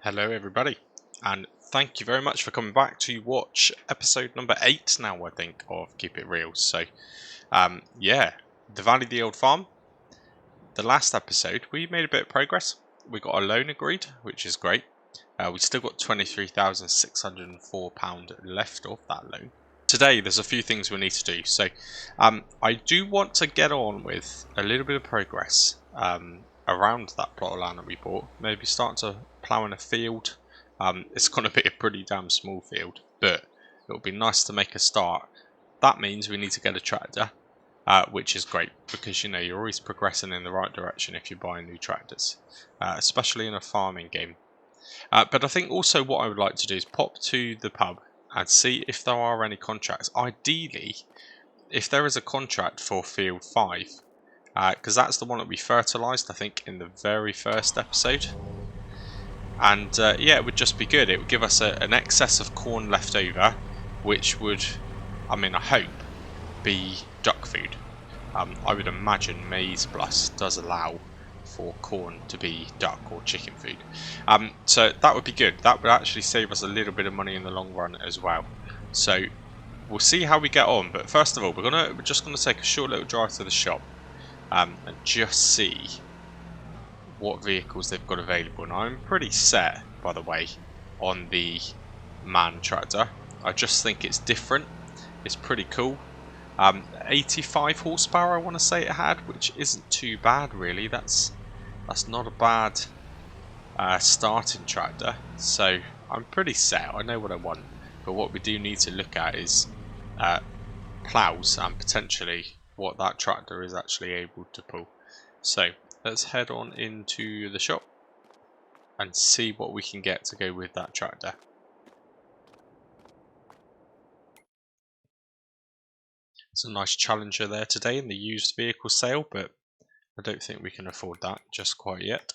Hello everybody, and thank you very much for coming back to watch episode number 8 now, I think, of Keep It Real. So, yeah, the Valley of the Old Farm. The last episode, we made a bit of progress. We got a loan agreed, which is great. We still got £23,604 left of that loan. Today, there's a few things we need to do. So, I do want to get on with a little bit of progress around that plot of land that we bought. Maybe start to plough in a field. It's going to be a pretty damn small field, but it'll be nice to make a start. That means we need to get a tractor, which is great because you're always progressing in the right direction if you buy new tractors, especially in a farming game. But I think also what I would like to do is pop to the pub and see if there are any contracts. Ideally, if there is a contract for Field 5, because that's the one that we fertilised, I think, in the very first episode. And yeah, it would just be good. It would give us an excess of corn left over, which would, I hope, be duck food. I would imagine Maize Plus does allow for corn to be duck or chicken food. So that would be good. That would actually save us a little bit of money in the long run as well. So we'll see how we get on. But first of all, we're just gonna take a short little drive to the shop and just see what vehicles they've got available. Now I'm pretty set, by the way, on the MAN tractor. I just think it's different. It's pretty cool. 85 horsepower I want to say it had, which isn't too bad really. That's not a bad starting tractor, so I'm pretty set. I know what I want, but what we do need to look at is plows and potentially what that tractor is actually able to pull. So let's head on into the shop and see what we can get to go with that tractor. It's a nice Challenger there today in the used vehicle sale, but I don't think we can afford that just quite yet.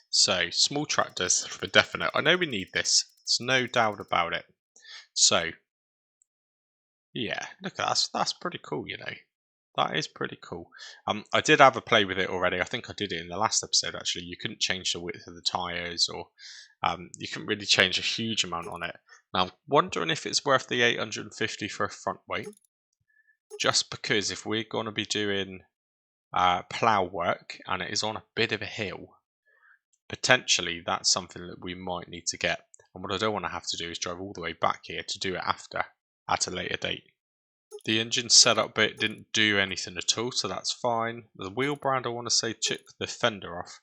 So, small tractors for definite. I know we need this. There's no doubt about it. So, yeah, look at that. That's pretty cool, That is pretty cool. I did have a play with it already. I think I did it in the last episode, actually. You couldn't change the width of the tyres, or you couldn't really change a huge amount on it. Now, I'm wondering if it's worth the 850 for a front weight. Just because if we're going to be doing plough work and it is on a bit of a hill, potentially that's something that we might need to get. And what I don't want to have to do is drive all the way back here to do it after, at a later date. The engine setup bit didn't do anything at all, so that's fine. The wheel brand, I want to say, took the fender off.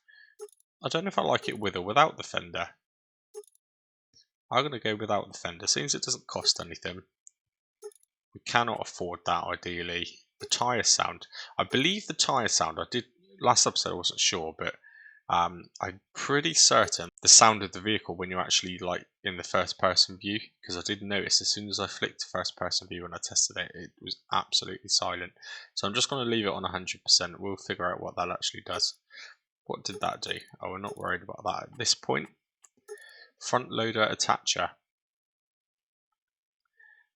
I don't know if I like it with or without the fender. I'm going to go without the fender, since it doesn't cost anything. We cannot afford that, ideally. The tyre sound. I believe the tyre sound, I did last episode, I wasn't sure, but I'm pretty certain the sound of the vehicle when you're actually like in the first person view, because I did notice as soon as I flicked to first person view when I tested it, it was absolutely silent. So I'm just going to leave it on 100%. We'll figure out what that actually does. What did that do? Oh, we're not worried about that at this point. Front loader attacher.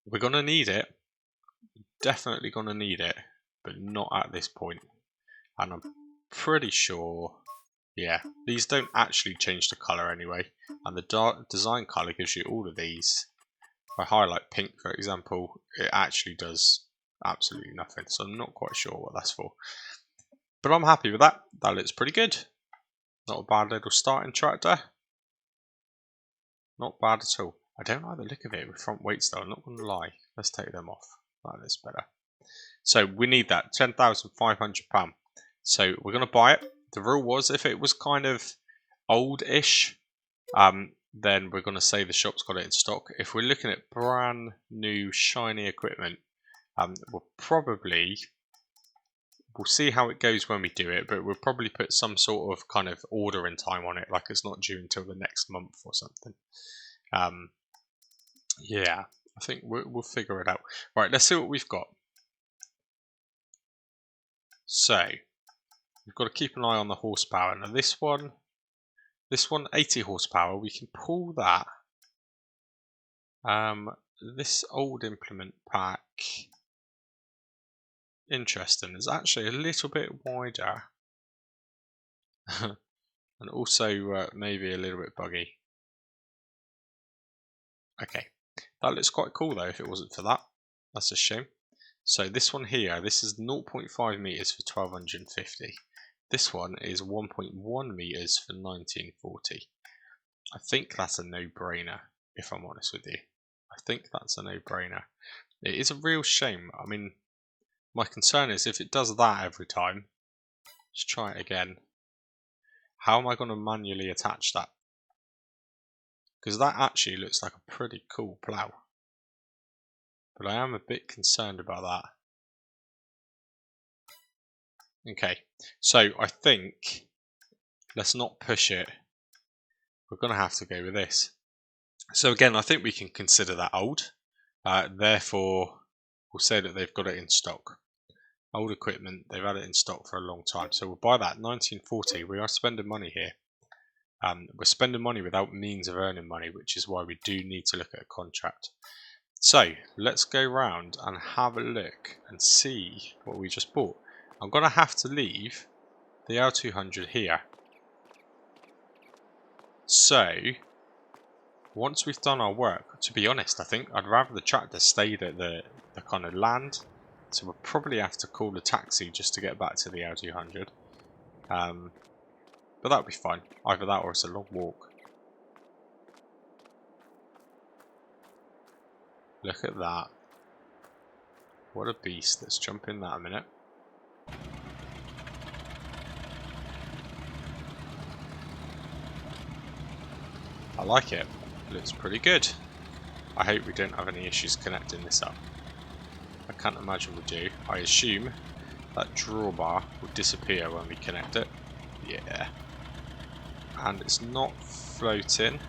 We're going to need it. Definitely going to need it, but not at this point. And I'm pretty sure, yeah, these don't actually change the colour anyway. And the design colour gives you all of these. If I highlight pink, for example, it actually does absolutely nothing. So I'm not quite sure what that's for. But I'm happy with that. That looks pretty good. Not a bad little starting tractor. Not bad at all. I don't like the look of it with front weights though, I'm not going to lie. Let's take them off. That is better. So we need that, £10,500. So we're going to buy it. The rule was if it was kind of old-ish, then we're going to say the shop's got it in stock. If we're looking at brand new shiny equipment, we'll see how it goes when we do it, but we'll probably put some sort of kind of ordering time on it, like it's not due until the next month or something. Yeah, I think we'll figure it out. Right, let's see what we've got. So we've got to keep an eye on the horsepower. Now this one 80 horsepower, we can pull that. This old implement pack, interesting, is actually a little bit wider. And also maybe a little bit buggy. Okay, that looks quite cool though if it wasn't for that. That's a shame. So this one here, this is 0.5 meters for 1250. This one is 1.1 meters for 1940. I think that's a no-brainer, if I'm honest with you. I think that's a no-brainer. It is a real shame. I mean, my concern is if it does that every time, let's try it again. How am I going to manually attach that? Because that actually looks like a pretty cool plough. But I am a bit concerned about that. Okay, so I think let's not push it. We're going to have to go with this. So again, I think we can consider that old. Therefore, we'll say that they've got it in stock. Old equipment, they've had it in stock for a long time. So we'll buy that. 1940, we are spending money here. We're spending money without means of earning money, which is why we do need to look at a contract. So let's go round and have a look and see what we just bought. I'm going to have to leave the L200 here. So once we've done our work, to be honest, I think I'd rather the tractor stayed at the kind of land. So we'll probably have to call a taxi just to get back to the L200. But that'll be fine. Either that or it's a long walk. Look at that. What a beast. Let's jump in that a minute. I like it. Looks pretty good. I hope we don't have any issues connecting this up. I can't imagine we do. I assume that drawbar will disappear when we connect it. Yeah. And it's not floating.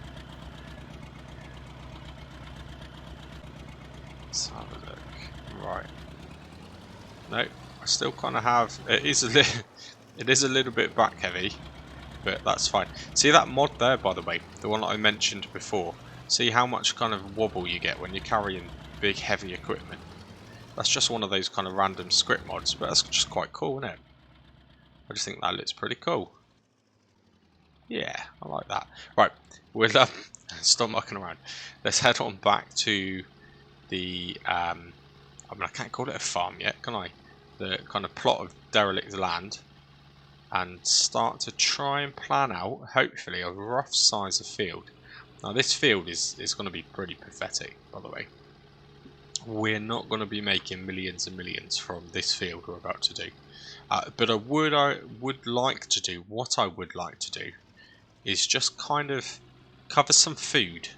Let's have a look. Right. No, I still kind of have. It is a little bit back heavy, but that's fine. See that mod there, by the way, the one that I mentioned before. See how much kind of wobble you get when you're carrying big, heavy equipment. That's just one of those kind of random script mods, but that's just quite cool, isn't it? I just think that looks pretty cool. Yeah, I like that. Right, we'll stop mucking around. Let's head on back to the, I mean, I can't call it a farm yet, can I? The kind of plot of derelict land, and start to try and plan out, hopefully, a rough size of field. Now this field is going to be pretty pathetic, by the way. We're not going to be making millions and millions from this field we're about to do. But what I would like to do is just kind of cover some food.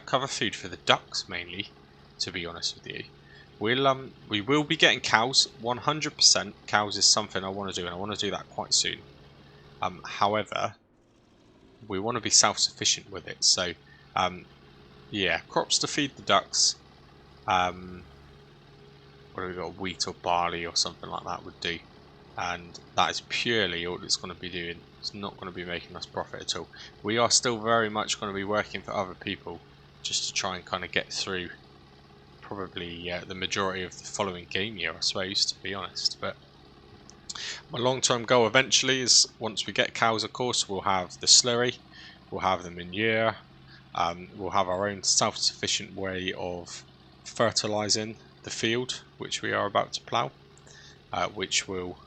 Cover food for the ducks mainly, to be honest with you. We will be getting cows, 100%. Cows is something I want to do, and I want to do that quite soon. However, we want to be self-sufficient with it. So, yeah, crops to feed the ducks. What have we got? Wheat or barley or something like that would do. And that is purely all it's going to be doing. It's not going to be making us profit at all. We are still very much going to be working for other people just to try and kind of get through probably the majority of the following game year, I suppose, to be honest. But my long-term goal eventually is, once we get cows, of course, we'll have the slurry, we'll have the manure, we'll have our own self-sufficient way of fertilising the field which we are about to plough, which will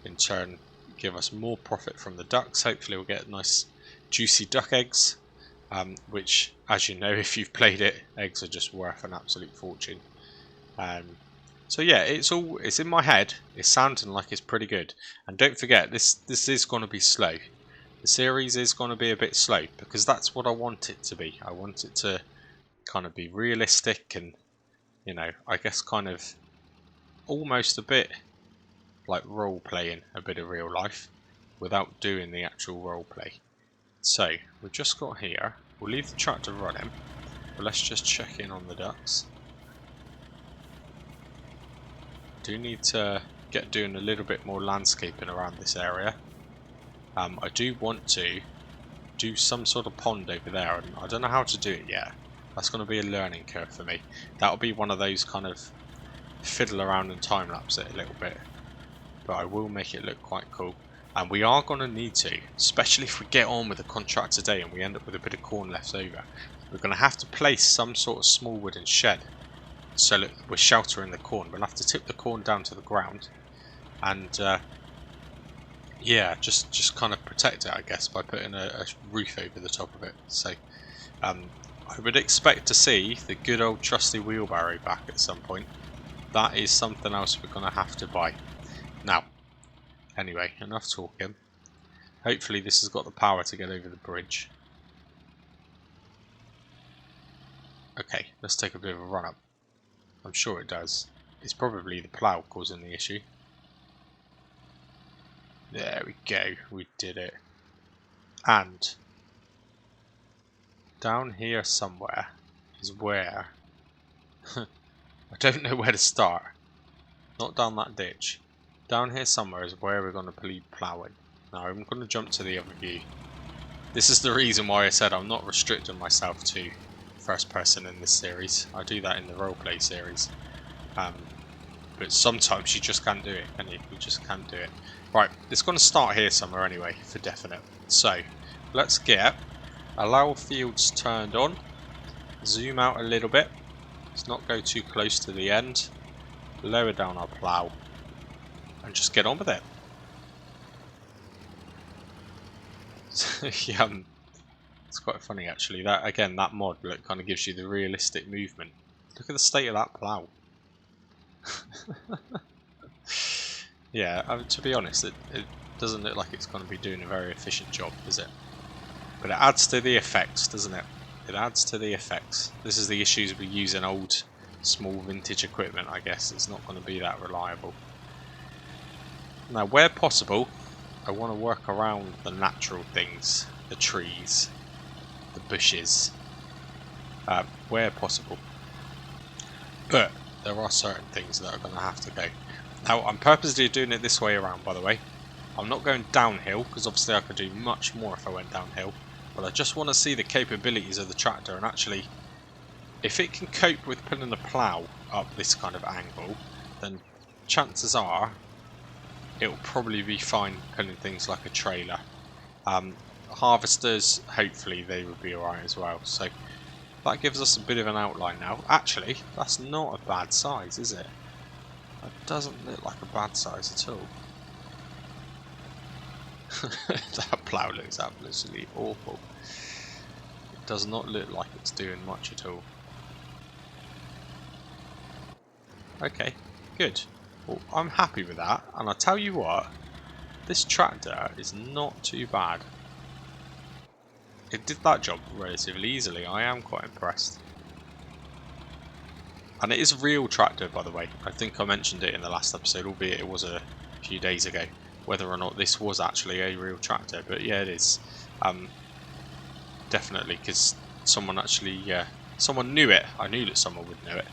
in turn give us more profit from the ducks. Hopefully we'll get nice juicy duck eggs, which, as you know, if you've played it, eggs are just worth an absolute fortune. So yeah, it's in my head. It's sounding like it's pretty good. And don't forget, this is going to be slow. The series is going to be a bit slow because that's what I want it to be. I want it to kind of be realistic and, you know, I guess kind of almost a bit like role playing a bit of real life without doing the actual role play. So we've just got here. We'll leave the tractor running, but let's just check in on the ducks. Do need to get doing a little bit more landscaping around this area. I do want to do some sort of pond over there, and I don't know how to do it yet. That's going to be a learning curve for me. That'll be one of those kind of fiddle around and time lapse it a little bit, but I will make it look quite cool. And we are going to need to, especially if we get on with the contract today and we end up with a bit of corn left over, we're going to have to place some sort of small wooden shed. So look, we're sheltering the corn. We'll have to tip the corn down to the ground. And yeah, just kind of protect it, I guess, by putting a roof over the top of it. So I would expect to see the good old trusty wheelbarrow back at some point. That is something else we're going to have to buy. Now, anyway, enough talking. Hopefully this has got the power to get over the bridge. Okay, let's take a bit of a run up. I'm sure it does. It's probably the plough causing the issue. There we go, we did it. And down here somewhere is where I don't know where to start. Not down that ditch. Down here somewhere is where we're going to be ploughing. Now I'm going to jump to the other view. This is the reason why I said I'm not restricting myself to first person in this series. I do that in the roleplay series. But sometimes you just can't do it, can you? You just can't do it. Right, it's going to start here somewhere anyway, for definite. So, let's get allow fields turned on. Zoom out a little bit. Let's not go too close to the end. Lower down our plough. And just get on with it. Yeah, it's quite funny actually. That again, that mod look kind of gives you the realistic movement. Look at the state of that plough. Yeah, to be honest, it doesn't look like it's going to be doing a very efficient job, does it? But it adds to the effects, doesn't it? It adds to the effects. This is the issues with using old, small vintage equipment, I guess. It's not going to be that reliable. Now, where possible, I want to work around the natural things, the trees, the bushes, where possible. But there are certain things that are going to have to go. Now, I'm purposely doing it this way around, by the way. I'm not going downhill, because obviously I could do much more if I went downhill. But I just want to see the capabilities of the tractor, and actually, if it can cope with pulling the plough up this kind of angle, then chances are it'll probably be fine pulling things like a trailer. Harvesters, hopefully they would be alright as well. So that gives us a bit of an outline now. Actually, that's not a bad size, is it? That doesn't look like a bad size at all. That plough looks absolutely awful. It does not look like it's doing much at all. Okay, good. Well, I'm happy with that, and I'll tell you what, this tractor is not too bad. It did that job relatively easily. I am quite impressed. And it is a real tractor, by the way. I think I mentioned it in the last episode, albeit it was a few days ago, whether or not this was actually a real tractor. But yeah, it is. Definitely, because someone actually, someone knew it. I knew that someone would know it.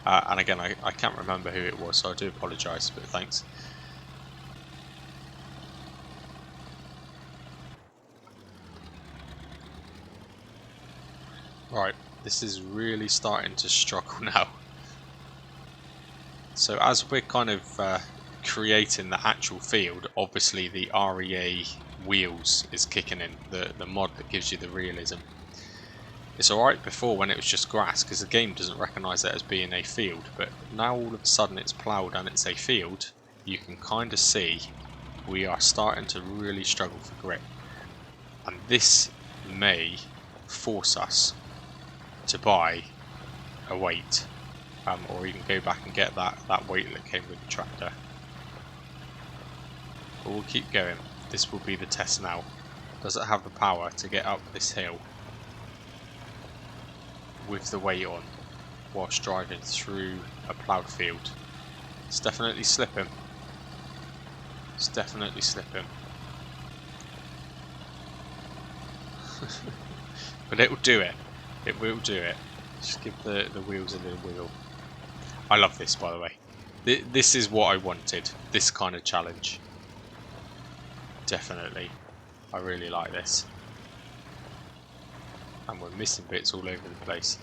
And again, I can't remember who it was, so I do apologise, but thanks. Right, this is really starting to struggle now. So as we're kind of creating the actual field, obviously the REA wheels is kicking in, the mod that gives you the realism. It's alright before when it was just grass, because the game doesn't recognise it as being a field, but now all of a sudden it's ploughed and it's a field, you can kind of see we are starting to really struggle for grip. And this may force us to buy a weight, or even go back and get that weight that came with the tractor. But we'll keep going. This will be the test now. Does it have the power to get up this hill with the weight on whilst driving through a ploughed field? It's definitely slipping. It's definitely slipping. But it will do it. It will do it. Just give the wheels a little wiggle. I love this, by the way. This is what I wanted. This kind of challenge. Definitely. I really like this. And we're missing bits all over the place.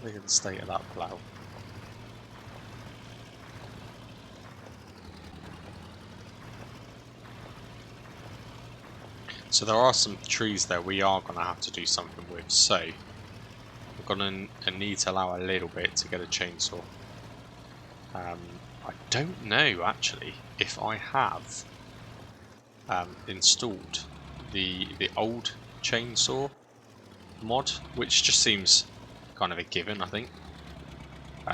Look at the state of that plough. So there are some trees there we are going to have to do something with. So we're going to need to allow a little bit to get a chainsaw. I don't know actually if I have installed the old chainsaw mod, which just seems kind of a given, I think.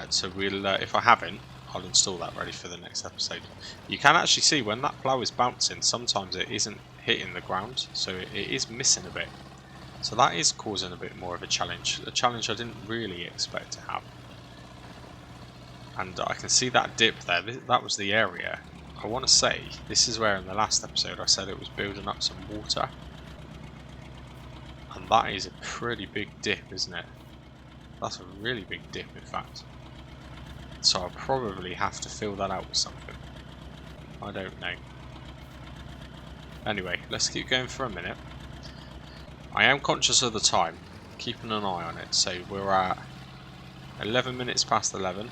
So we'll, if I haven't, I'll install that ready for the next episode. You can actually see when that plough is bouncing, sometimes it isn't hitting the ground, so it is missing a bit. So that is causing a bit more of a challenge I didn't really expect to have. And I can see that dip there, that was the area. I want to say, this is where in the last episode I said it was building up some water. And that is a pretty big dip, isn't it? That's a really big dip, in fact. So I'll probably have to fill that out with something. I don't know. Anyway, let's keep going for a minute. I am conscious of the time, keeping an eye on it. So we're at 11 minutes past 11.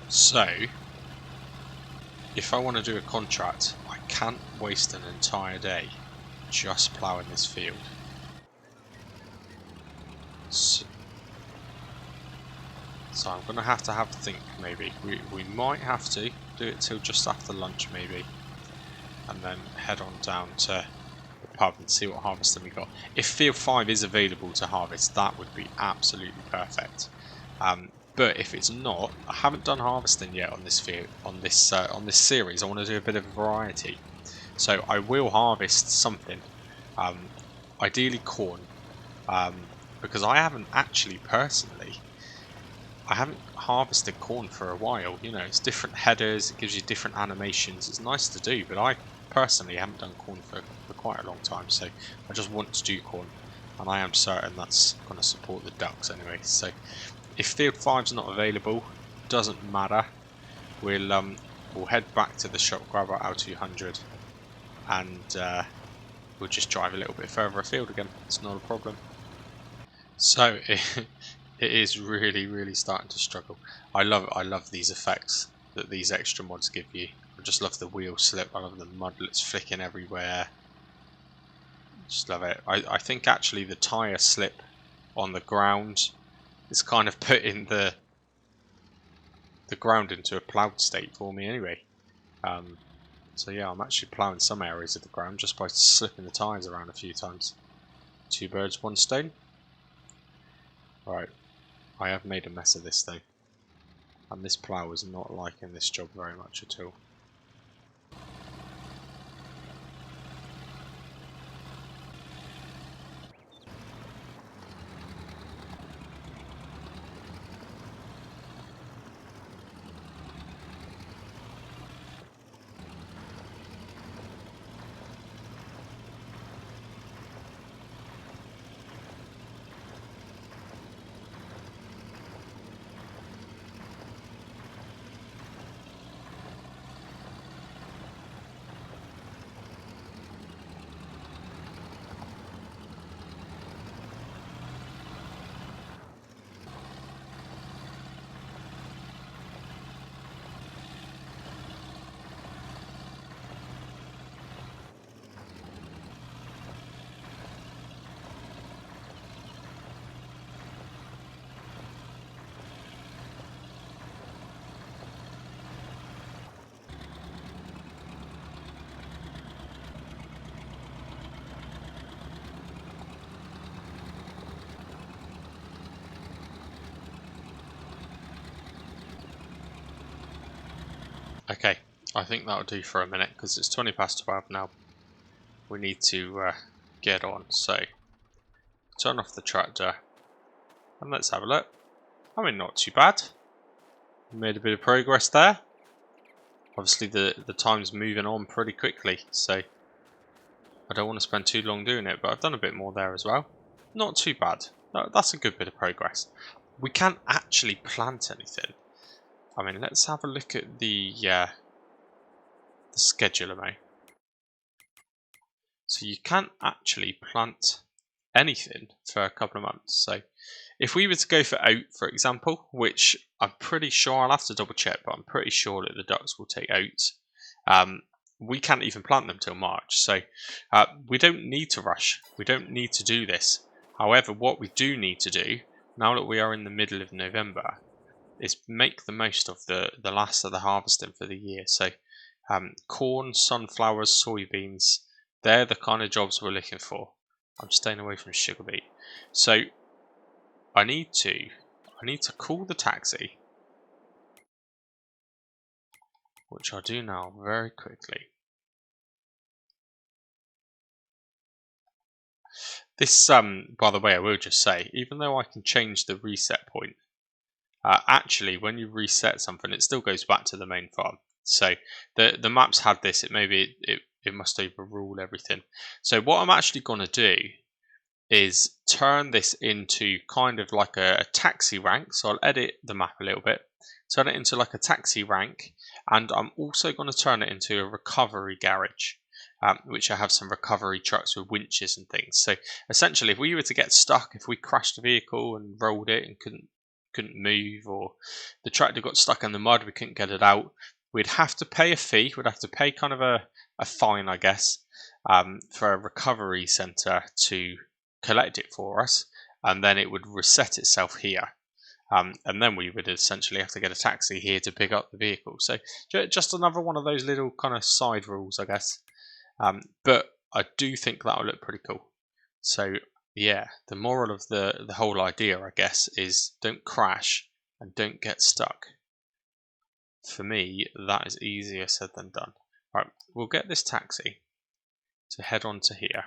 So, if I want to do a contract, I can't waste an entire day just ploughing this field. So I'm going to have to think, maybe. We might have to do it till just after lunch, maybe. And then head on down to the pub and see what harvesting we got. If Field 5 is available to harvest, that would be absolutely perfect. But if it's not, I haven't done harvesting yet on this field, on this series. I want to do a bit of variety. So I will harvest something. Ideally corn. Because I haven't actually personally, I haven't harvested corn for a while. You know, it's different headers, it gives you different animations. It's nice to do, but I personally haven't done corn for quite a long time. So I just want to do corn, and I am certain that's going to support the ducks anyway. So if Field 5's not available, doesn't matter. We'll head back to the shop, grab our L200, and we'll just drive a little bit further afield again. It's not a problem. So it is really starting to struggle. I love these effects that these extra mods give you. I just love the wheel slip. I love the mudlets flicking everywhere. Just love it. I think actually the tyre slip on the ground is kind of putting the ground into a ploughed state for me anyway. So yeah, I'm actually ploughing some areas of the ground just by slipping the tyres around a few times. 2 birds, 1 stone. Right, I have made a mess of this though, and this plough is not liking this job very much at all. Okay, I think that'll do for a minute because it's 20 past 12 now. We need to get on. So, turn off the tractor and let's have a look. I mean, not too bad. Made a bit of progress there. Obviously, the time's moving on pretty quickly, so I don't want to spend too long doing it, but I've done a bit more there as well. Not too bad. That's a good bit of progress. We can't actually plant anything. I mean, let's have a look at the scheduler mode. So you can't actually plant anything for a couple of months. So if we were to go for oat, for example, which I'm pretty sure, I'll have to double check, but I'm pretty sure that the ducks will take oats. we can't even plant them till March. So we don't need to rush. We don't need to do this. However, what we do need to do, now that we are in the middle of November, is make the most of the last of the harvesting for the year. So corn, sunflowers, soybeans, they're the kind of jobs we're looking for. I'm staying away from sugar beet. So I need to call the taxi, which I'll do now very quickly. This, by the way, I will just say, even though I can change the reset point, actually, when you reset something, it still goes back to the main farm. So the maps had this. It must overrule everything. So what I'm actually going to do is turn this into kind of like a taxi rank. So I'll edit the map a little bit, turn it into like a taxi rank, and I'm also going to turn it into a recovery garage, which I have some recovery trucks with winches and things. So essentially, if we were to get stuck, if we crashed a vehicle and rolled it and couldn't move, or the tractor got stuck in the mud, we couldn't get it out, we'd have to pay a fee. We'd have to pay kind of a fine, I guess, for a recovery centre to collect it for us, and then it would reset itself here, and then we would essentially have to get a taxi here to pick up the vehicle. So just another one of those little kind of side rules, I guess, but I do think that will look pretty cool. So yeah, the moral of the whole idea, I guess, is don't crash and don't get stuck. For me, that is easier said than done. Right, we'll get this taxi to head on to here.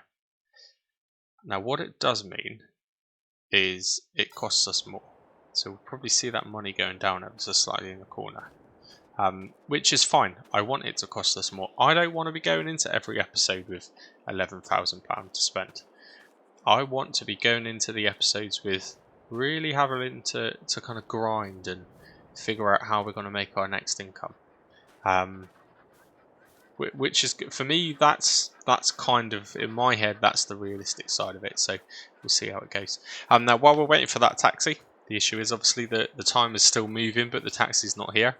Now, what it does mean is it costs us more. So we'll probably see that money going down ever so slightly in the corner, which is fine. I want it to cost us more. I don't want to be going into every episode with £11,000 to spend. I want to be going into the episodes with really having to kind of grind and figure out how we're going to make our next income. Which is, for me, that's kind of, in my head, that's the realistic side of it. So we'll see how it goes. Now, while we're waiting for that taxi, the issue is obviously that the time is still moving, but the taxi's not here.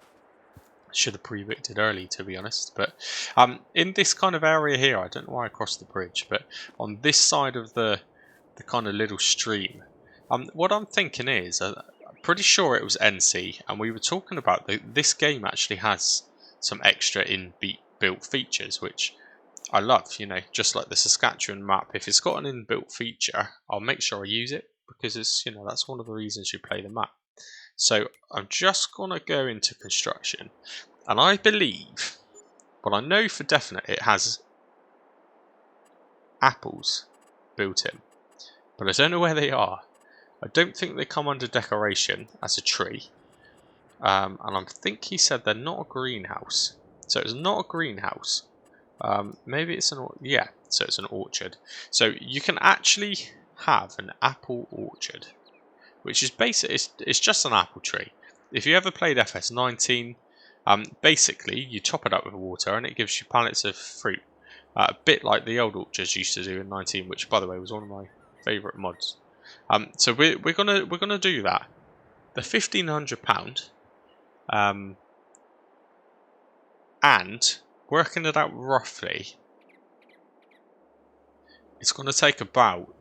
Should have pre-booked it early, to be honest. But in this kind of area here, I don't know why I crossed the bridge, but on this side of the kind of little stream, what I'm thinking is, I'm pretty sure it was NC, and we were talking about this game actually has some extra inbuilt features, which I love. You know, just like the Saskatchewan map, if it's got an inbuilt feature, I'll make sure I use it, because it's, you know, that's one of the reasons you play the map. So I'm just gonna go into construction, and I believe, but I know for definite, it has apples built in, but I don't know where they are. I don't think they come under decoration as a tree, and I think he said they're not a greenhouse. So it's not a greenhouse. Maybe it's so it's an orchard. So you can actually have an apple orchard, which is basically, it's just an apple tree. If you ever played FS19, basically you top it up with water and it gives you pallets of fruit, a bit like the old orchards used to do in 19, which, by the way, was one of my favourite mods. So we're gonna do that. The £1,500, and working it out roughly, it's going to take about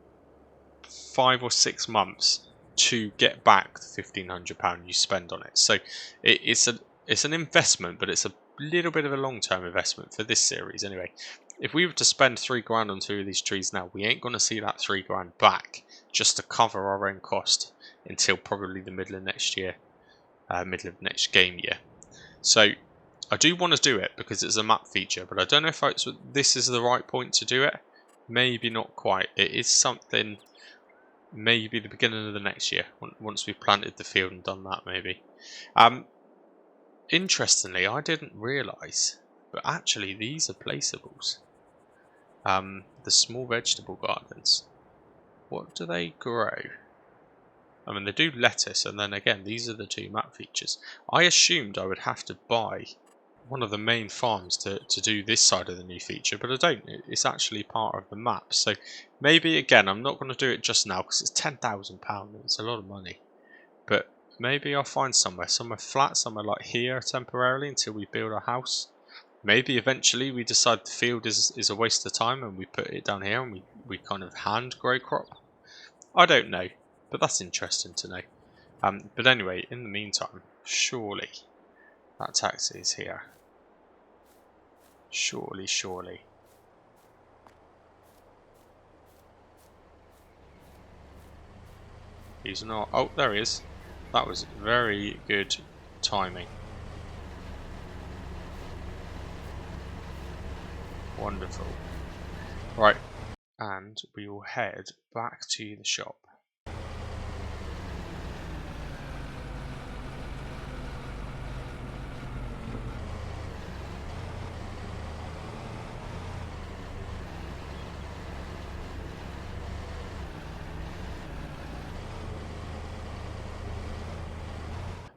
5 or 6 months to get back the £1,500 you spend on it. So it's an investment, but it's a little bit of a long-term investment for this series anyway. If we were to spend £3,000 on 2 of these trees now, we ain't going to see that £3,000 back just to cover our own cost until probably the middle of next year, middle of next game year. So I do want to do it because it's a map feature, but I don't know if this is the right point to do it. Maybe not quite. It is something, maybe the beginning of the next year, once we've planted the field and done that, maybe. Interestingly, I didn't realise, but actually these are placeables. The small vegetable gardens. What do they grow? I mean, they do lettuce, and then again, these are the 2 map features. I assumed I would have to buy one of the main farms to do this side of the new feature, but I don't. It's actually part of the map. So maybe, again, I'm not going to do it just now because it's £10,000. It's a lot of money. But maybe I'll find somewhere flat, somewhere like here temporarily until we build our house. Maybe eventually we decide the field is a waste of time and we put it down here and we kind of hand grow crop. I don't know, but that's interesting to know. But anyway, in the meantime, surely that taxi is here. Surely, surely. He's not. Oh, there he is. That was very good timing. Wonderful. Right, and we will head back to the shop.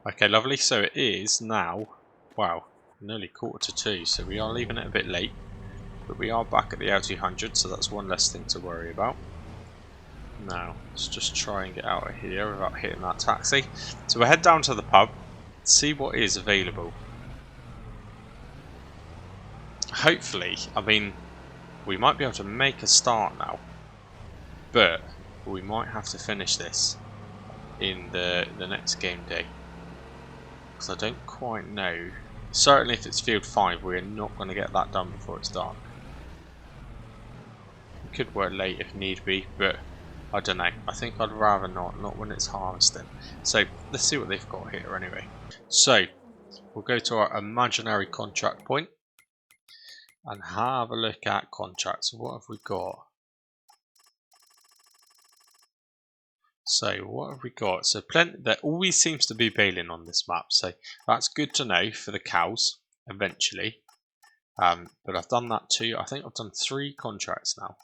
Okay, lovely. So it is now, wow, nearly 1:45, so we are leaving it a bit late. But we are back at the L200, so that's one less thing to worry about. Now, let's just try and get out of here without hitting that taxi. So we'll head down to the pub, see what is available. Hopefully, I mean, we might be able to make a start now. But we might have to finish this in the next game day. Because I don't quite know. Certainly if it's field 5, we're not going to get that done before it's dark. We could work late if need be, but I don't know. I think I'd rather not when it's harvesting. So let's see what they've got here anyway. So we'll go to our imaginary contract point and have a look at contracts. What have we got? So what have we got? So plenty. There always seems to be baling on this map, so that's good to know for the cows eventually. But I've done that too. I think I've done 3 contracts now.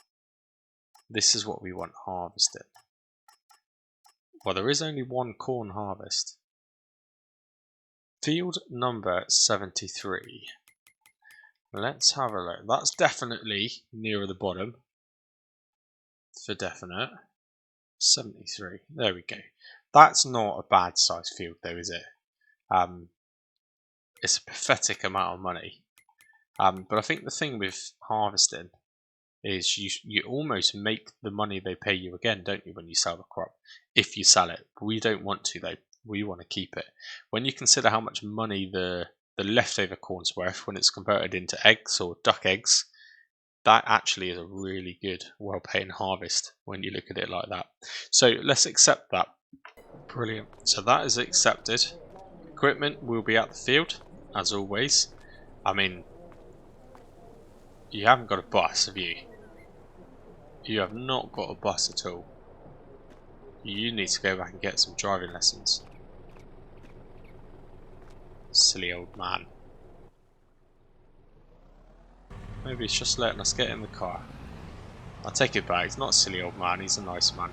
This is what we want harvested. Well, there is only 1 corn harvest. Field number 73. Let's have a look. That's definitely nearer the bottom. For definite. 73. There we go. That's not a bad size field though, is it? It's a pathetic amount of money. But I think the thing with harvesting is you almost make the money they pay you again, don't you, when you sell the crop? If you sell it. We don't want to though. We want to keep it. When you consider how much money the leftover corn's worth when it's converted into eggs or duck eggs, that actually is a really good, well-paying harvest when you look at it like that. So let's accept that. Brilliant. So that is accepted. Equipment will be at the field, as always. I mean, you haven't got a bus, have you? You have not got a bus at all. You need to go back and get some driving lessons. Silly old man. Maybe he's just letting us get in the car. I'll take it back. He's not a silly old man. He's a nice man.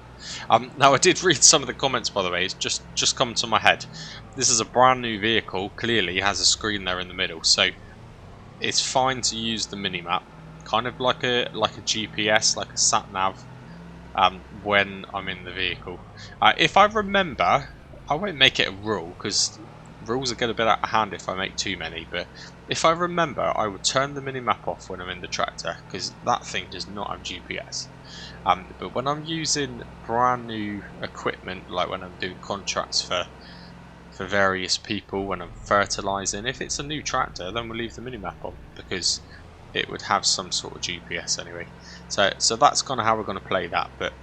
Now, I did read some of the comments, by the way. It's just come to my head. This is a brand new vehicle. Clearly, it has a screen there in the middle, so it's fine to use the minimap, kind of like a GPS, like a sat nav, when I'm in the vehicle. If I remember, I won't make it a rule because rules are get a bit out of hand if I make too many. But if I remember, I would turn the minimap off when I'm in the tractor because that thing does not have GPS. But when I'm using brand new equipment, like when I'm doing contracts for various people, when I'm fertilising, if it's a new tractor, then we'll leave the minimap on because it would have some sort of GPS anyway. So that's kind of how we're going to play that. But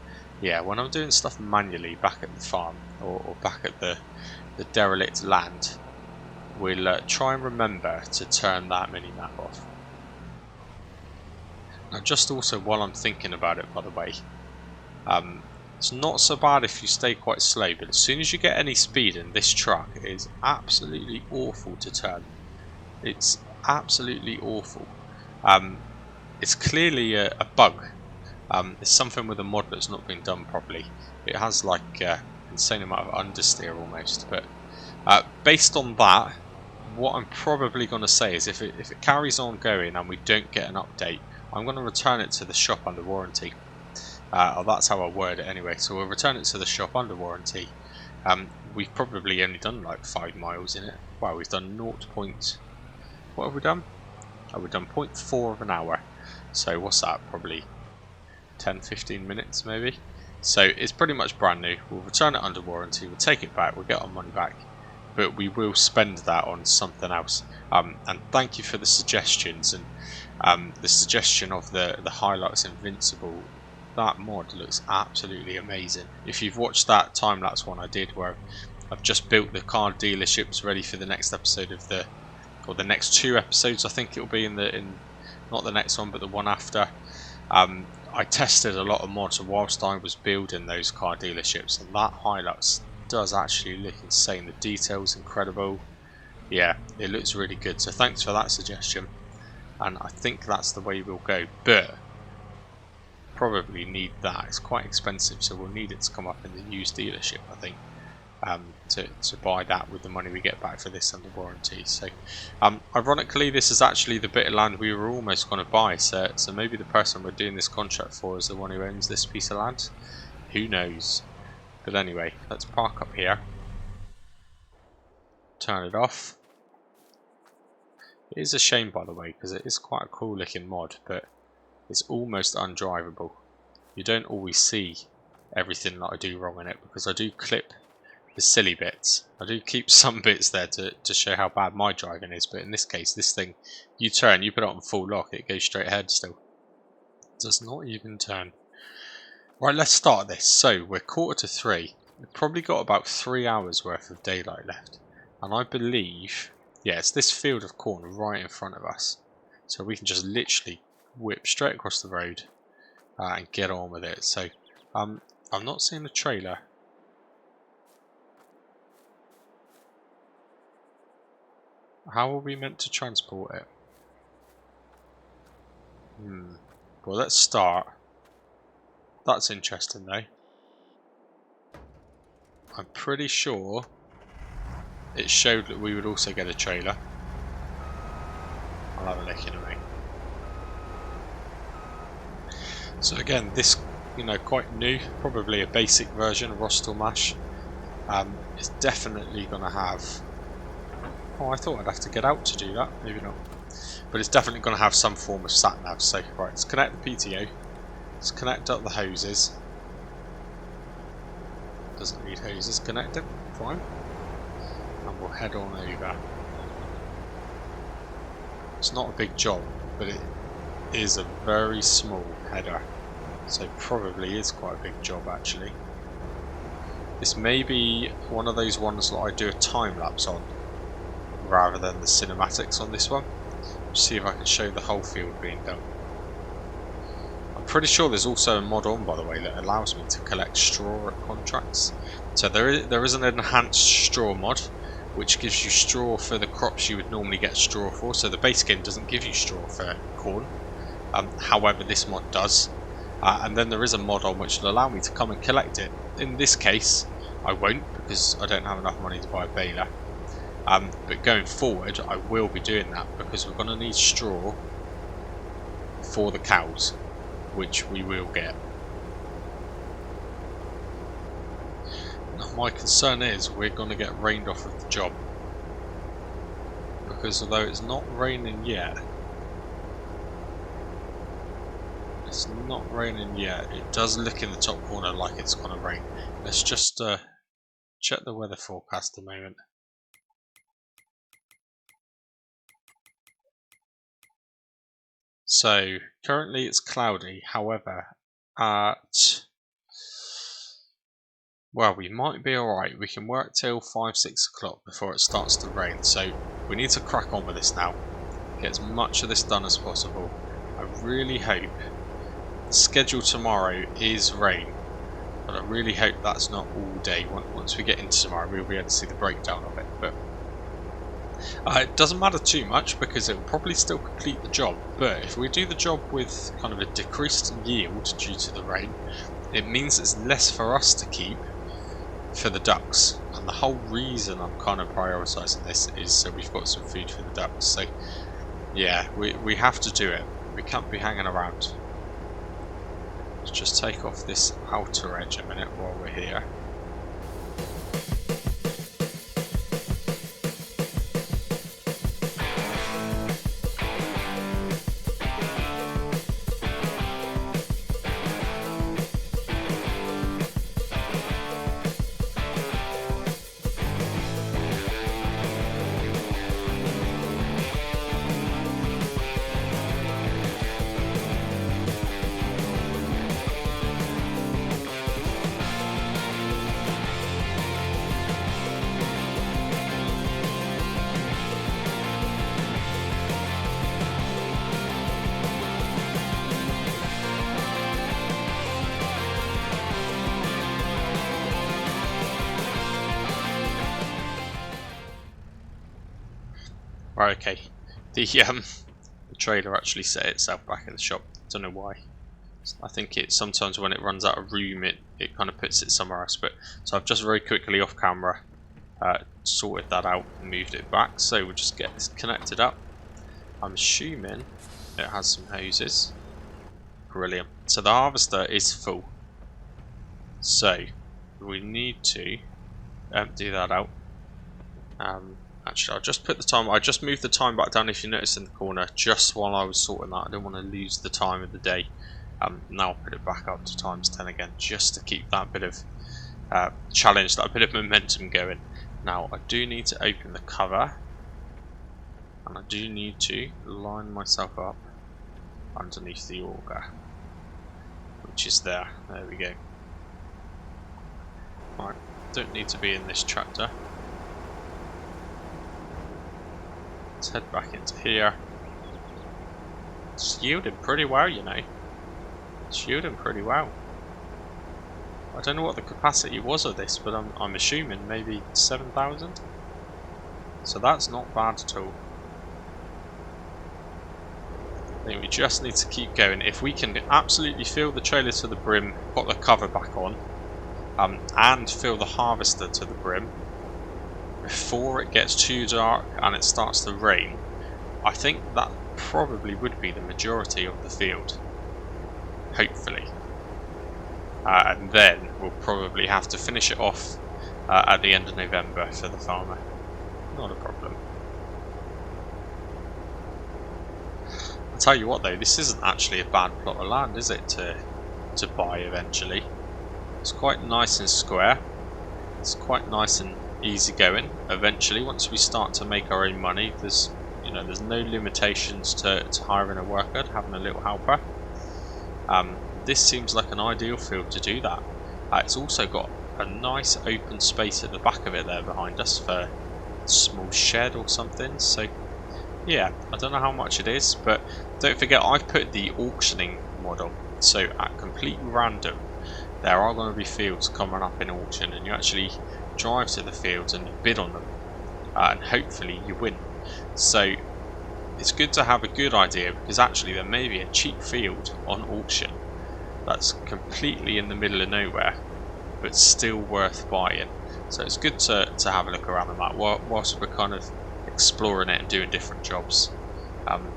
yeah, when I'm doing stuff manually back at the farm or back at the derelict land, we'll try and remember to turn that minimap off. Now, just also while I'm thinking about it, by the way, it's not so bad if you stay quite slow, but as soon as you get any speed in this truck, it is absolutely awful to turn. It's absolutely awful. It's clearly a bug. It's something with the mod that's not been done properly. It has like insane amount of understeer almost. But based on that, what I'm probably going to say is if it carries on going and we don't get an update, I'm going to return it to the shop under warranty. Or that's how I word it anyway. So we'll return it to the shop under warranty. We've probably only done like 5 miles in it. Wow, we've done 0. What have we done? we've done 0.4 of an hour. So what's that? Probably 10-15 minutes maybe. So it's pretty much brand new. We'll return it under warranty, we'll take it back, we'll get our money back, but we will spend that on something else. And thank you for the suggestions, and the suggestion of the Hilux Invincible. That mod looks absolutely amazing. If you've watched that time-lapse one I did where I've just built the car dealerships ready for the next episode of or the next 2 episodes, I think it'll be in not the next one but the one after. I tested a lot of mods whilst I was building those car dealerships, and that Hilux does actually look insane. The detail's incredible. Yeah, it looks really good. So thanks for that suggestion, and I think that's the way we'll go. But probably need that. It's quite expensive, so we'll need it to come up in the used dealership, I think, to buy that with the money we get back for this under warranty. So ironically, this is actually the bit of land we were almost going to buy, so maybe the person we're doing this contract for is the one who owns this piece of land. Who knows? But anyway, let's park up here, turn it off. It is a shame, by the way, because it is quite a cool looking mod, but it's almost undrivable. You don't always see everything that I do wrong in it, because I do clip the silly bits. I do keep some bits there to show how bad my driving is, but in this case, this thing, you turn, you put it on full lock, it goes straight ahead still. It does not even turn. Right, let's start this. So, we're 2:45. We've probably got about 3 hours worth of daylight left. And I believe, yeah, it's this field of corn right in front of us. So we can just literally whip straight across the road and get on with it. So, I'm not seeing a trailer. How are we meant to transport it? Well, let's start. That's interesting though. I'm pretty sure it showed that we would also get a trailer. I'll have a look in a minute. So again, this, quite new, probably a basic version of Rostel Mash. It's definitely going to have... Oh, I thought I'd have to get out to do that. Maybe not. But it's definitely going to have some form of sat-nav. So, right, let's connect the PTO. Let's connect up the hoses. Doesn't need hoses connected. Fine. And we'll head on over. It's not a big job, but it is a very small header. So probably is quite a big job actually. This may be one of those ones that I do a time lapse on rather than the cinematics on this one. See if I can show the whole field being done. I'm pretty sure there's also a mod on, by the way, that allows me to collect straw at contracts. So there is an enhanced straw mod which gives you straw for the crops you would normally get straw for. So the base game doesn't give you straw for corn, however this mod does. And then there is a mod on which will allow me to come and collect it. In this case I won't, because I don't have enough money to buy a baler. But going forward I will be doing that, because we're going to need straw for the cows, which we will get. Now my concern is we're going to get rained off of the job, because although it's not raining yet, it does look in the top corner like it's going to rain. Let's just check the weather forecast a moment. So currently it's cloudy, however well, we might be alright. We can work till 5-6 o'clock before it starts to rain, so we need to crack on with this now, get as much of this done as possible. I really hope the schedule tomorrow is rain, but I really hope that's not all day. Once we get into tomorrow we'll be able to see the breakdown of it, but it doesn't matter too much because it will probably still complete the job. But if we do the job with kind of a decreased yield due to the rain, it means it's less for us to keep for the ducks. And the whole reason I'm kind of prioritising this is so we've got some food for the ducks. So yeah, we have to do it. We can't be hanging around. Let's just take off this outer edge a minute while we're here. Right, okay. The trailer actually set itself back in the shop. Don't know why. I think it sometimes when it runs out of room, it kind of puts it somewhere else. But so I've just very quickly off camera sorted that out and moved it back. So we'll just get this connected up. I'm assuming it has some hoses. Brilliant. So the harvester is full. So we need to empty that out. Actually, I'll just put the time. I just moved the time back down. If you notice in the corner, just while I was sorting that, I didn't want to lose the time of the day. Now I'll put it back up to ×10 again, just to keep that bit of challenge, that bit of momentum going. Now I do need to open the cover, and I do need to line myself up underneath the auger, which is there. There we go. Right, don't need to be in this tractor. Let's head back into here. It's yielding pretty well, you know. It's yielding pretty well. I don't know what the capacity was of this, but I'm assuming maybe 7,000. So that's not bad at all. I think we just need to keep going. If we can absolutely fill the trailer to the brim, put the cover back on, and fill the harvester to the brim before it gets too dark and it starts to rain, I think that probably would be the majority of the field. Hopefully. And then we'll probably have to finish it off at the end of November for the farmer. Not a problem. I'll tell you what though, this isn't actually a bad plot of land, is it, to buy eventually? It's quite nice and square. It's quite nice and easy going. Eventually, once we start to make our own money, there's no limitations to hiring a worker, to having a little helper. This seems like an ideal field to do that. It's also got a nice open space at the back of it there behind us for a small shed or something. So yeah, I don't know how much it is, but don't forget I've put the auctioning model. So at complete random, there are going to be fields coming up in auction, and you actually drive to the fields and you bid on them, and hopefully you win. So it's good to have a good idea, because actually there may be a cheap field on auction that's completely in the middle of nowhere but still worth buying. So it's good to have a look around the map whilst we're kind of exploring it and doing different jobs.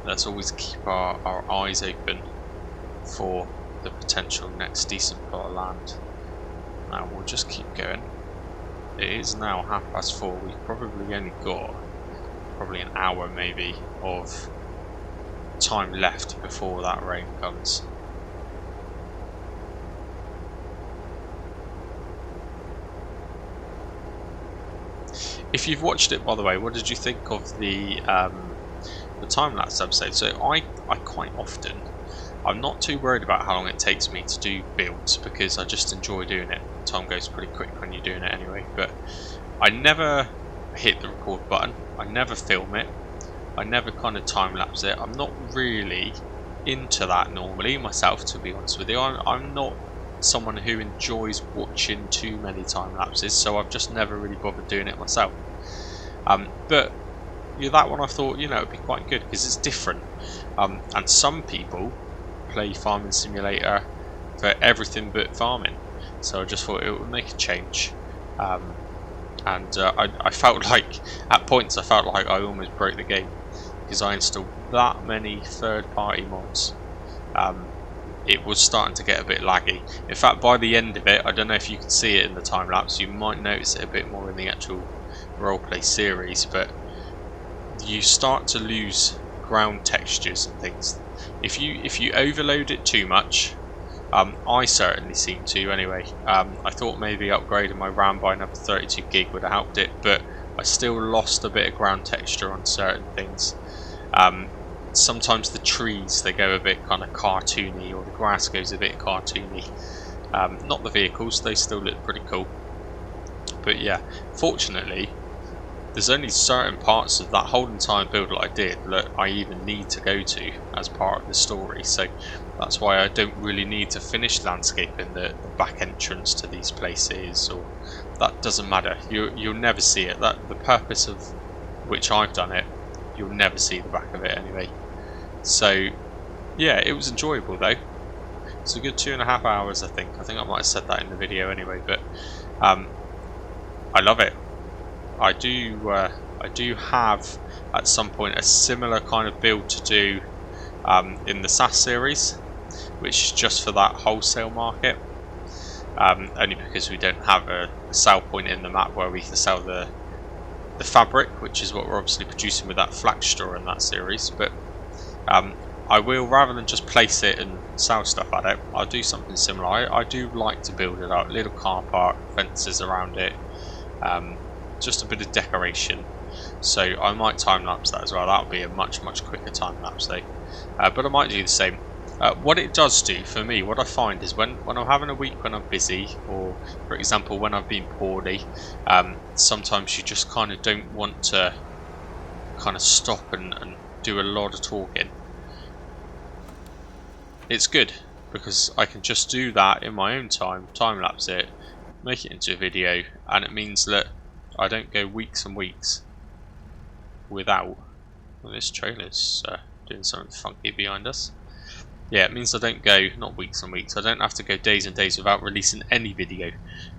Let's always keep our eyes open for the potential next decent plot of land. Now we'll just keep going. It is now 4:30. We've probably only got an hour maybe of time left before that rain comes. If you've watched it, by the way, what did you think of the time-lapse episode? So I quite often, I'm not too worried about how long it takes me to do builds, because I just enjoy doing it. Time goes pretty quick when you're doing it anyway, but I never hit the record button, I never film it, I never kind of time-lapse it. I'm not really into that normally myself, to be honest with you. I'm not someone who enjoys watching too many time lapses, so I've just never really bothered doing it myself. But that one I thought, it would be quite good because it's different. And some people play Farming Simulator for everything but farming, so I just thought it would make a change. I felt like, at points, I almost broke the game because I installed that many third-party mods. It was starting to get a bit laggy. In fact, by the end of it, I don't know if you can see it in the time lapse, you might notice it a bit more in the actual roleplay series, but you start to lose ground textures and things. If you overload it too much, I certainly seem to anyway. I thought maybe upgrading my RAM by another 32 gig would have helped it, but I still lost a bit of ground texture on certain things. Sometimes the trees, they go a bit kind of cartoony, or the grass goes a bit cartoony. Not the vehicles, they still look pretty cool. But yeah, fortunately, there's only certain parts of that whole entire build that I did that I even need to go to as part of the story. So that's why I don't really need to finish landscaping the back entrance to these places, or that doesn't matter. You'll never see it. That the purpose of which I've done it you'll never see the back of it anyway. So yeah, it was enjoyable though. It's a good 2.5 hours, I think. I think I might have said that in the video anyway, but I love it. I do have at some point a similar kind of build to do in the SAS series, which is just for that wholesale market. Only because we don't have a sell point in the map where we can sell the fabric, which is what we're obviously producing with that flax straw in that series. But I will, rather than just place it and sell stuff at it, I'll do something similar. I do like to build it out, little car park, fences around it, just a bit of decoration. So I might time lapse that as well. That'll be a much quicker time lapse though. But I might do the same. What it does do for me, what I find is when I'm having a week when I'm busy, or for example when I've been poorly, sometimes you just kind of don't want to kind of stop and do a lot of talking. It's good because I can just do that in my own time lapse it, make it into a video, and it means that I don't go weeks and weeks without. Well, this trailer's doing something funky behind us. Yeah, it means I don't go, not weeks and weeks, I don't have to go days and days without releasing any video.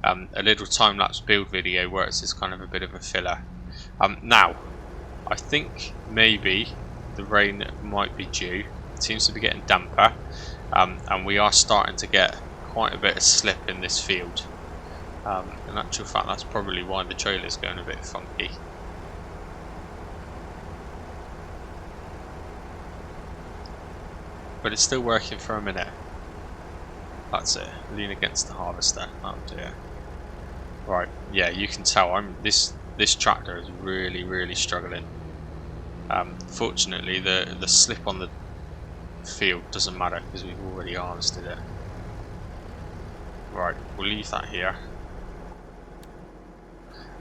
A little time-lapse build video works as kind of a bit of a filler. Now, I think maybe the rain might be due. It seems to be getting damper, and we are starting to get quite a bit of slip in this field. In actual fact, that's probably why the trailer's going a bit funky. But it's still working for a minute. That's it. Lean against the harvester. Oh dear. Right. Yeah, you can tell. This tractor is really struggling. Fortunately, the slip on the field doesn't matter because we've already harvested it. Right. We'll leave that here.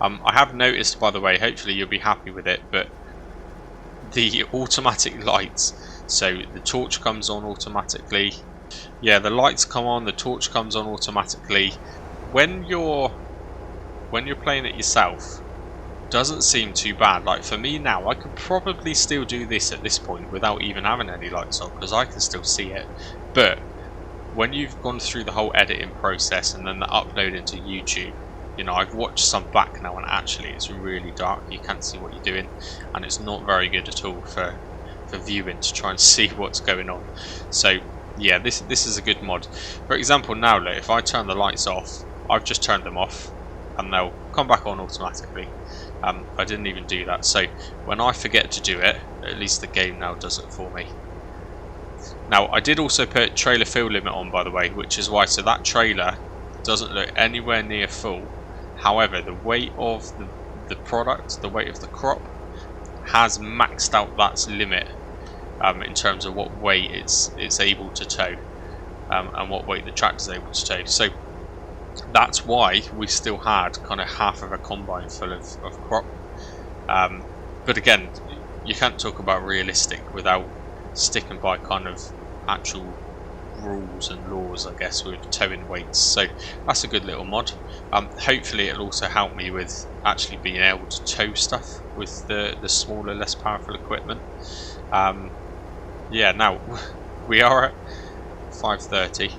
I have noticed, by the way, hopefully you'll be happy with it, but the automatic lights, so the torch comes on automatically. Yeah, the lights come on, the torch comes on automatically. When you're playing it yourself, doesn't seem too bad. Like for me now, I could probably still do this at this point without even having any lights on because I can still see it. But when you've gone through the whole editing process and then the upload into YouTube, you know, I've watched some back now and actually it's really dark, you can't see what you're doing, and it's not very good at all for viewing to try and see what's going on. So yeah, this is a good mod. For example, now look, if I turn the lights off, I've just turned them off and they'll come back on automatically. I didn't even do that, so when I forget to do it, at least the game now does it for me. Now I did also put trailer fill limit on, by the way, which is why, so that trailer doesn't look anywhere near full. However, the weight of the product, the weight of the crop, has maxed out that limit in terms of what weight it's able to tow, and what weight the tractor is able to tow. So that's why we still had kind of half of a combine full of crop. But again, you can't talk about realistic without sticking by kind of actual rules and laws, I guess, with towing weights. So that's a good little mod. Hopefully it'll also help me with actually being able to tow stuff with the smaller, less powerful equipment. Yeah, now we are at 5:30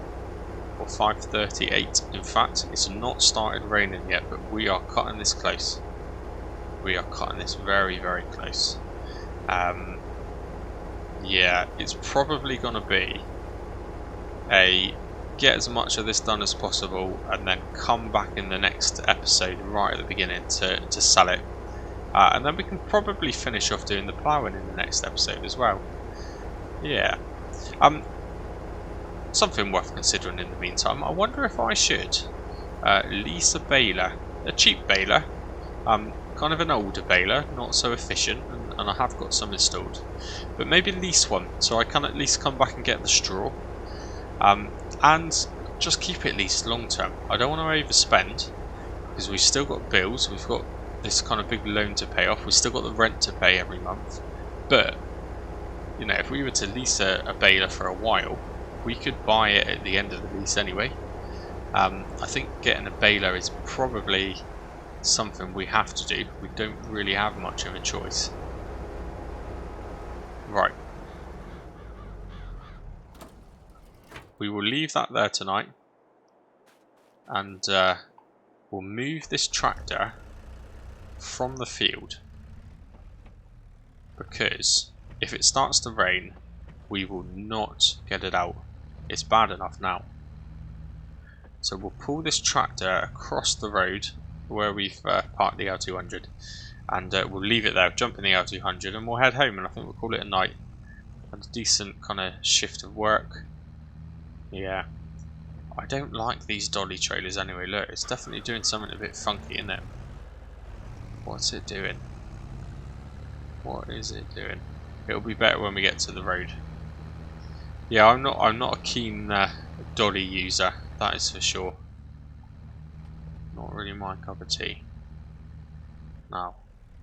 or 5:38. In fact, it's not started raining yet, but we are cutting this close. We are cutting this very close. Yeah, it's probably going to be a get as much of this done as possible and then come back in the next episode right at the beginning to sell it, and then we can probably finish off doing the ploughing in the next episode as well. Yeah, something worth considering in the meantime. I wonder if I should lease a baler, a cheap baler, kind of an older baler, not so efficient, and I have got some installed, but maybe lease one so I can at least come back and get the straw. And just keep it leased long term. I don't want to overspend because we've still got bills, we've got this kind of big loan to pay off, we've still got the rent to pay every month. But you know, if we were to lease a baler for a while, we could buy it at the end of the lease anyway. I think getting a baler is probably something we have to do. We don't really have much of a choice. Right. We will leave that there tonight. And we'll move this tractor from the field. Because if it starts to rain, we will not get it out. It's bad enough now. So we'll pull this tractor across the road where we've parked the L200. And we'll leave it there, jump in the L200, and we'll head home, and I think we'll call it a night. And a decent kind of shift of work. Yeah. I don't like these dolly trailers anyway. Look, it's definitely doing something a bit funky, isn't it? What's it doing? What is it doing? It'll be better when we get to the road. Yeah, I'm not a keen dolly user, that is for sure. Not really my cup of tea. Now,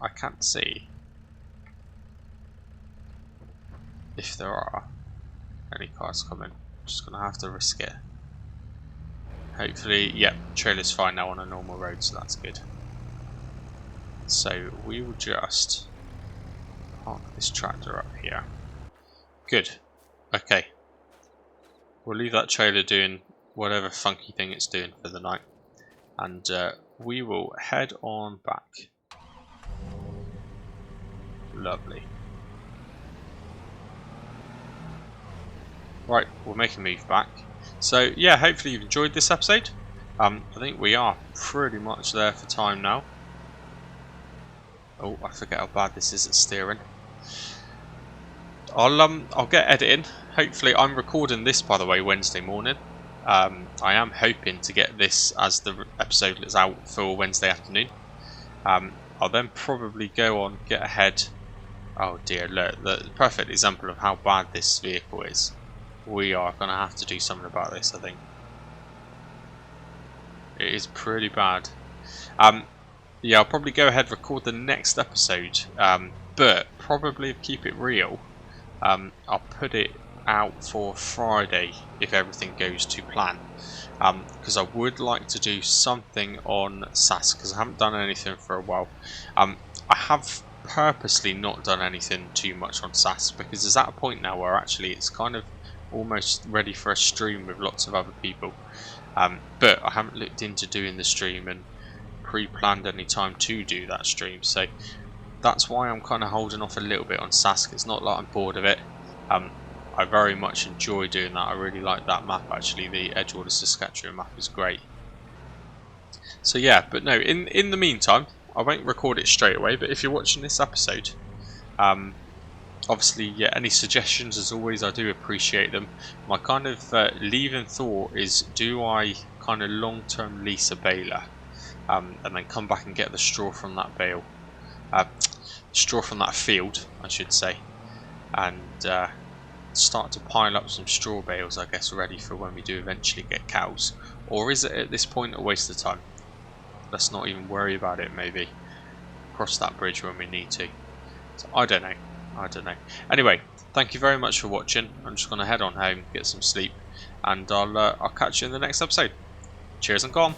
I can't see if there are any cars coming. Just gonna have to risk it. Hopefully, yeah, trailer's fine now on a normal road, so that's good. So we will just park this tractor up here. Good. Okay. We'll leave that trailer doing whatever funky thing it's doing for the night. And we will head on back. Lovely. Right, we'll make a move back. So yeah, hopefully you've enjoyed this episode. I think we are pretty much there for time now. Oh, I forget how bad this is at steering. I'll get editing. Hopefully, I'm recording this, by the way, Wednesday morning. I am hoping to get this as the episode is out for Wednesday afternoon. I'll then probably go on, get ahead. Oh dear, look, the perfect example of how bad this vehicle is. We are going to have to do something about this, I think. It is pretty bad. Yeah, I'll probably go ahead and record the next episode, but probably keep it real. I'll put it out for Friday if everything goes to plan, because I would like to do something on SAS, because I haven't done anything for a while. I have purposely not done anything too much on SAS, because it's at a point now where actually it's kind of almost ready for a stream with lots of other people, but I haven't looked into doing the stream and pre-planned any time to do that stream, so that's why I'm kind of holding off a little bit on SAS. It's not like I'm bored of it. I very much enjoy doing that. I really like that map actually. The Edgewater Saskatchewan map is great. So yeah, but no, in the meantime, I won't record it straight away, but if you're watching this episode, obviously, yeah, any suggestions as always, I do appreciate them. My kind of leaving thought is, do I kind of long-term lease a baler, and then come back and get the straw from that bale, straw from that field, I should say, and start to pile up some straw bales, I guess, ready for when we do eventually get cows? Or is it at this point a waste of time? Let's not even worry about it, maybe cross that bridge when we need to. So, I don't know. Anyway, thank you very much for watching. I'm just going to head on home, get some sleep, and I'll catch you in the next episode. Cheers and gone.